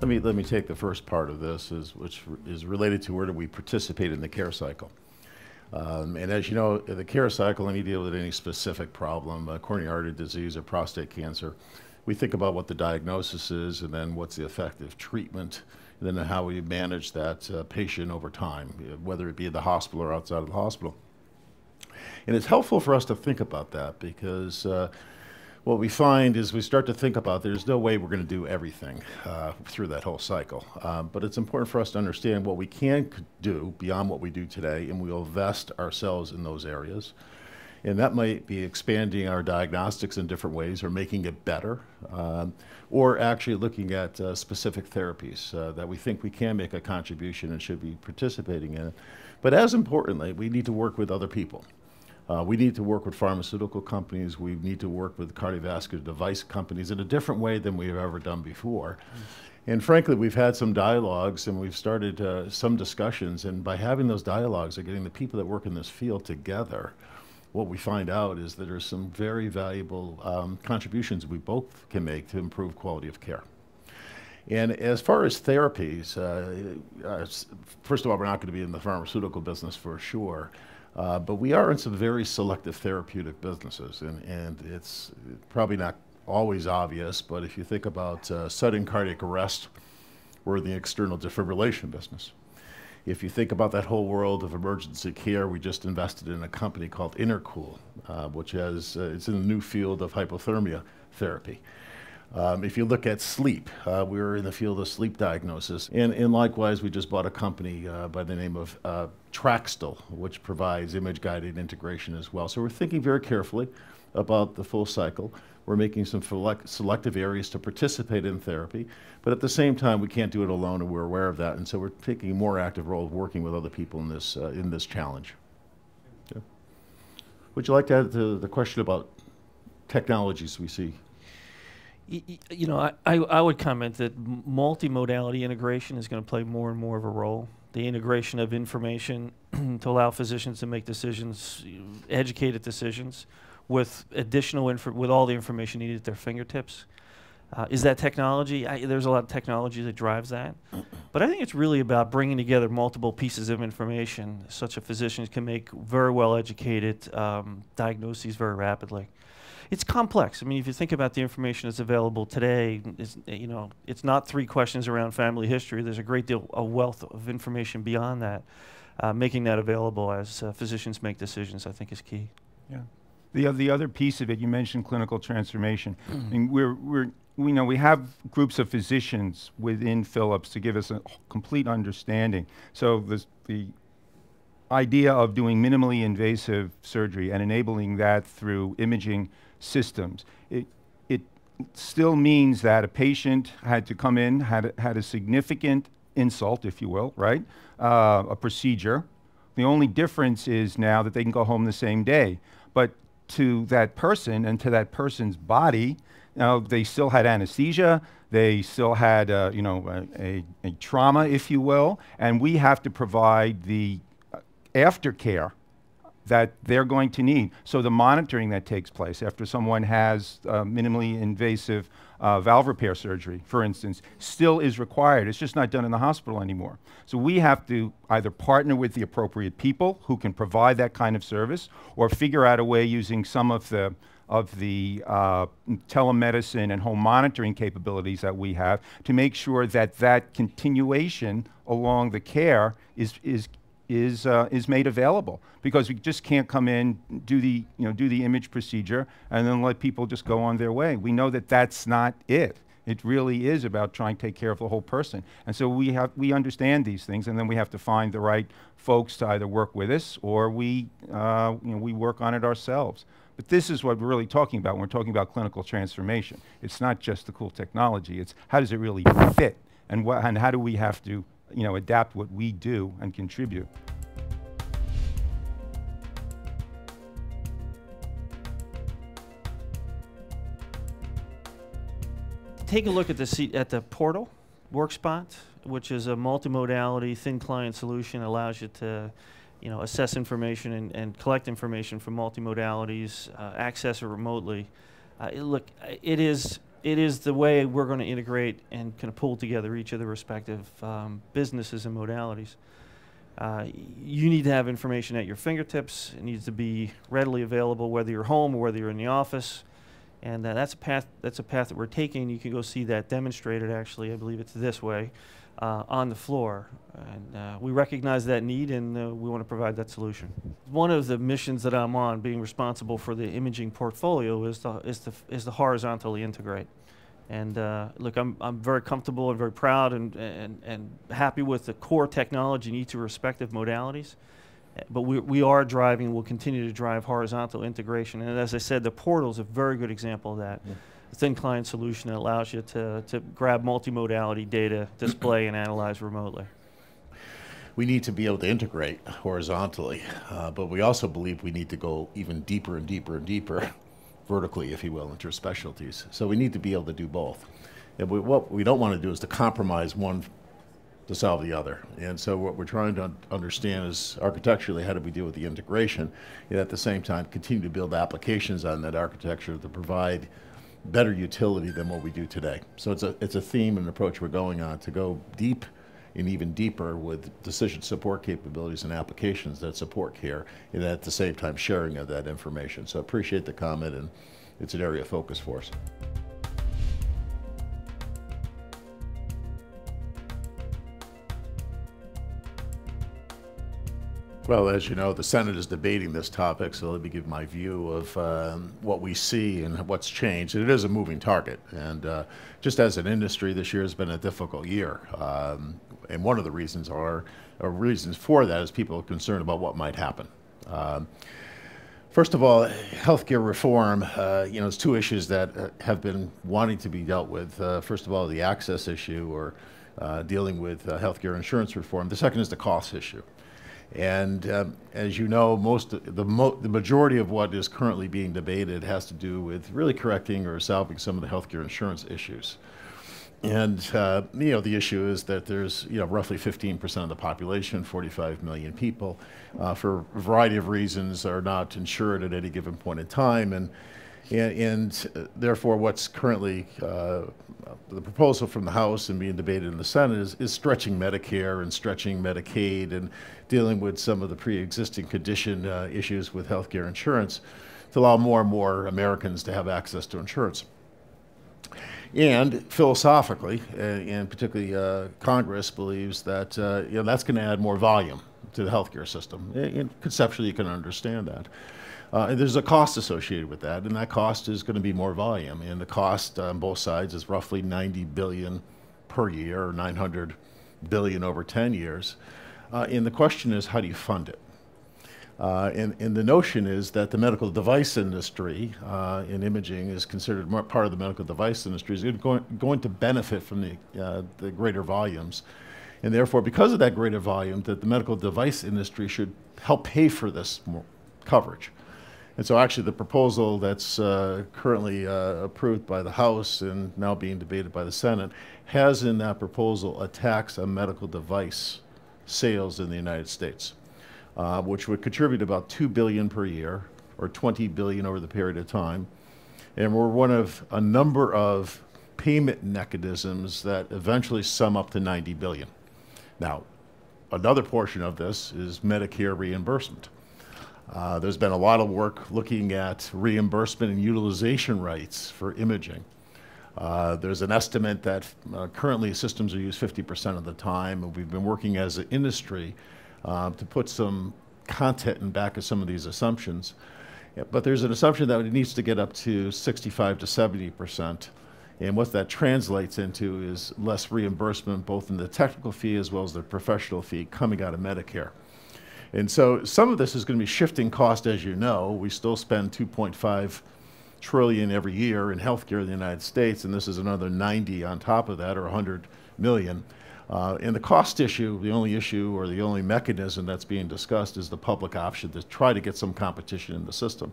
Let me take the first part of this, which is related to where do we participate in the care cycle. And as you know, the care cycle, when you deal with any specific problem, coronary artery disease or prostate cancer, we think about what the diagnosis is and then what's the effective treatment, and then how we manage that patient over time, whether it be in the hospital or outside of the hospital. And it's helpful for us to think about that because what we find is we start to think about there's no way we're going to do everything through that whole cycle. But it's important for us to understand what we can do beyond what we do today, and we'll invest ourselves in those areas. And that might be expanding our diagnostics in different ways or making it better, or actually looking at specific therapies that we think we can make a contribution and should be participating in. But as importantly, we need to work with other people. We need to work with pharmaceutical companies. We need to work with cardiovascular device companies in a different way than we've ever done before. And frankly, we've had some dialogues and we've started some discussions. And by having those dialogues and getting the people that work in this field together, what we find out is that there's some very valuable contributions we both can make to improve quality of care. And as far as therapies, first of all, we're not going to be in the pharmaceutical business for sure. But we are in some very selective therapeutic businesses, and it's probably not always obvious, but if you think about sudden cardiac arrest, we're in the external defibrillation business. If you think about that whole world of emergency care, we just invested in a company called Intercool, which has, it's in the new field of hypothermia therapy. If you look at sleep, we're in the field of sleep diagnosis. And likewise, we just bought a company by the name of Traxtal, which provides image-guided integration as well. So we're thinking very carefully about the full cycle. We're making some selective areas to participate in therapy, but at the same time, we can't do it alone, and we're aware of that. And so we're taking a more active role of working with other people in this challenge. Yeah. Would you like to add to the question about technologies we see? You know, I would comment that multimodality integration is going to play more and more of a role. The integration of information to allow physicians to make decisions, educated decisions, with with all the information needed at their fingertips. Is that technology? There's a lot of technology that drives that. But I think it's really about bringing together multiple pieces of information such that physicians can make very well educated diagnoses very rapidly. It's complex. I mean, if you think about the information that's available today, you know, it's not 3 questions around family history. There's a great deal of wealth of information beyond that. Making that available as physicians make decisions, I think, is key. Yeah. The other piece of it, you mentioned clinical transformation. And we know we have groups of physicians within Philips to give us a complete understanding. So the idea of doing minimally invasive surgery and enabling that through imaging systems, it still means that a patient had to come in, had a significant insult, if you will, right? A procedure. The only difference is now that they can go home the same day. But to that person and to that person's body, they still had anesthesia, they still had you know, a trauma, if you will, and we have to provide the aftercare that they're going to need. So the monitoring that takes place after someone has minimally invasive valve repair surgery, for instance, still is required. It's just not done in the hospital anymore. So we have to either partner with the appropriate people who can provide that kind of service, or figure out a way using some of the telemedicine and home monitoring capabilities that we have to make sure that that continuation along the care is made available, because we just can't come in, do the image procedure, and then let people just go on their way. We know that that's not it. It really is about trying to take care of the whole person. And so we understand these things, and then we have to find the right folks to either work with us, or we work on it ourselves. But this is what we're really talking about when we're talking about clinical transformation. It's not just the cool technology. It's how does it really fit, and how do we have to adapt what we do and contribute. Take a look at the portal workspot, which is a multimodality thin client solution. Allows you to assess information and collect information from multimodalities, access it remotely. Look, it is it is the way we're going to integrate and kind of pull together each of the respective businesses and modalities. You need to have information at your fingertips. It needs to be readily available, whether you're home or whether you're in the office. And that's a path. That's a path that we're taking. You can go see that demonstrated. Actually, I believe it's this way, on the floor. And we recognize that need, and we want to provide that solution. One of the missions that I'm on, being responsible for the imaging portfolio, is to horizontally integrate. And look, I'm very comfortable and very proud and happy with the core technology in each of respective modalities. But we are driving, we'll continue to drive horizontal integration. And as I said, the portal is a very good example of that. Yeah. A thin client solution that allows you to grab multimodality data, display, and analyze remotely. We need to be able to integrate horizontally, but we also believe we need to go even deeper and deeper and deeper, vertically, if you will, into specialties. So we need to be able to do both. And what we don't want to do is to compromise one to solve the other. And so what we're trying to understand is architecturally, how do we deal with the integration, and at the same time continue to build applications on that architecture to provide better utility than what we do today. So it's a theme and approach we're going on, to go deep and even deeper with decision support capabilities and applications that support care, and at the same time sharing of that information. So I appreciate the comment, and it's an area of focus for us. Well, as you know, the Senate is debating this topic, so let me give my view of what we see and what's changed. It is a moving target, and just as an industry, this year has been a difficult year. And one of the reasons for that is people are concerned about what might happen. First of all, healthcare reform, there's two issues that have been wanting to be dealt with. First of all, the access issue, or dealing with healthcare insurance reform. The second is the cost issue. And as you know, the majority of what is currently being debated has to do with really correcting or solving some of the healthcare insurance issues. And the issue is that there's roughly 15% of the population, 45 million people, for a variety of reasons, are not insured at any given point in time, and therefore what's currently the proposal from the House and being debated in the Senate is stretching Medicare and stretching Medicaid and dealing with some of the pre-existing condition issues with healthcare insurance to allow more and more Americans to have access to insurance. And philosophically, and particularly Congress believes that that's going to add more volume to the healthcare system. And conceptually, you can understand that. And there's a cost associated with that, and that cost is going to be more volume. And the cost on both sides is roughly $90 billion per year, or $900 billion over 10 years. And the question is, how do you fund it? And the notion is that the medical device industry in imaging is considered part of the medical device industry, is going to benefit from the greater volumes. And therefore, because of that greater volume, that the medical device industry should help pay for this more coverage. And so actually the proposal that's currently approved by the House and now being debated by the Senate has in that proposal a tax on medical device sales in the United States, which would contribute about $2 billion per year, or $20 billion over the period of time. And we're one of a number of payment mechanisms that eventually sum up to $90 billion. Now, another portion of this is Medicare reimbursement. There's been a lot of work looking at reimbursement and utilization rights for imaging. There's an estimate that currently systems are used 50% of the time, and we've been working as an industry to put some content in back of some of these assumptions. Yeah, but there's an assumption that it needs to get up to 65 to 70%. And what that translates into is less reimbursement, both in the technical fee as well as the professional fee coming out of Medicare. And so some of this is going to be shifting cost, as you know. We still spend $2.5 trillion every year in healthcare in the United States, and this is another 90 on top of that, or 100 million. And the cost issue, the only issue or the only mechanism that's being discussed is the public option to try to get some competition in the system.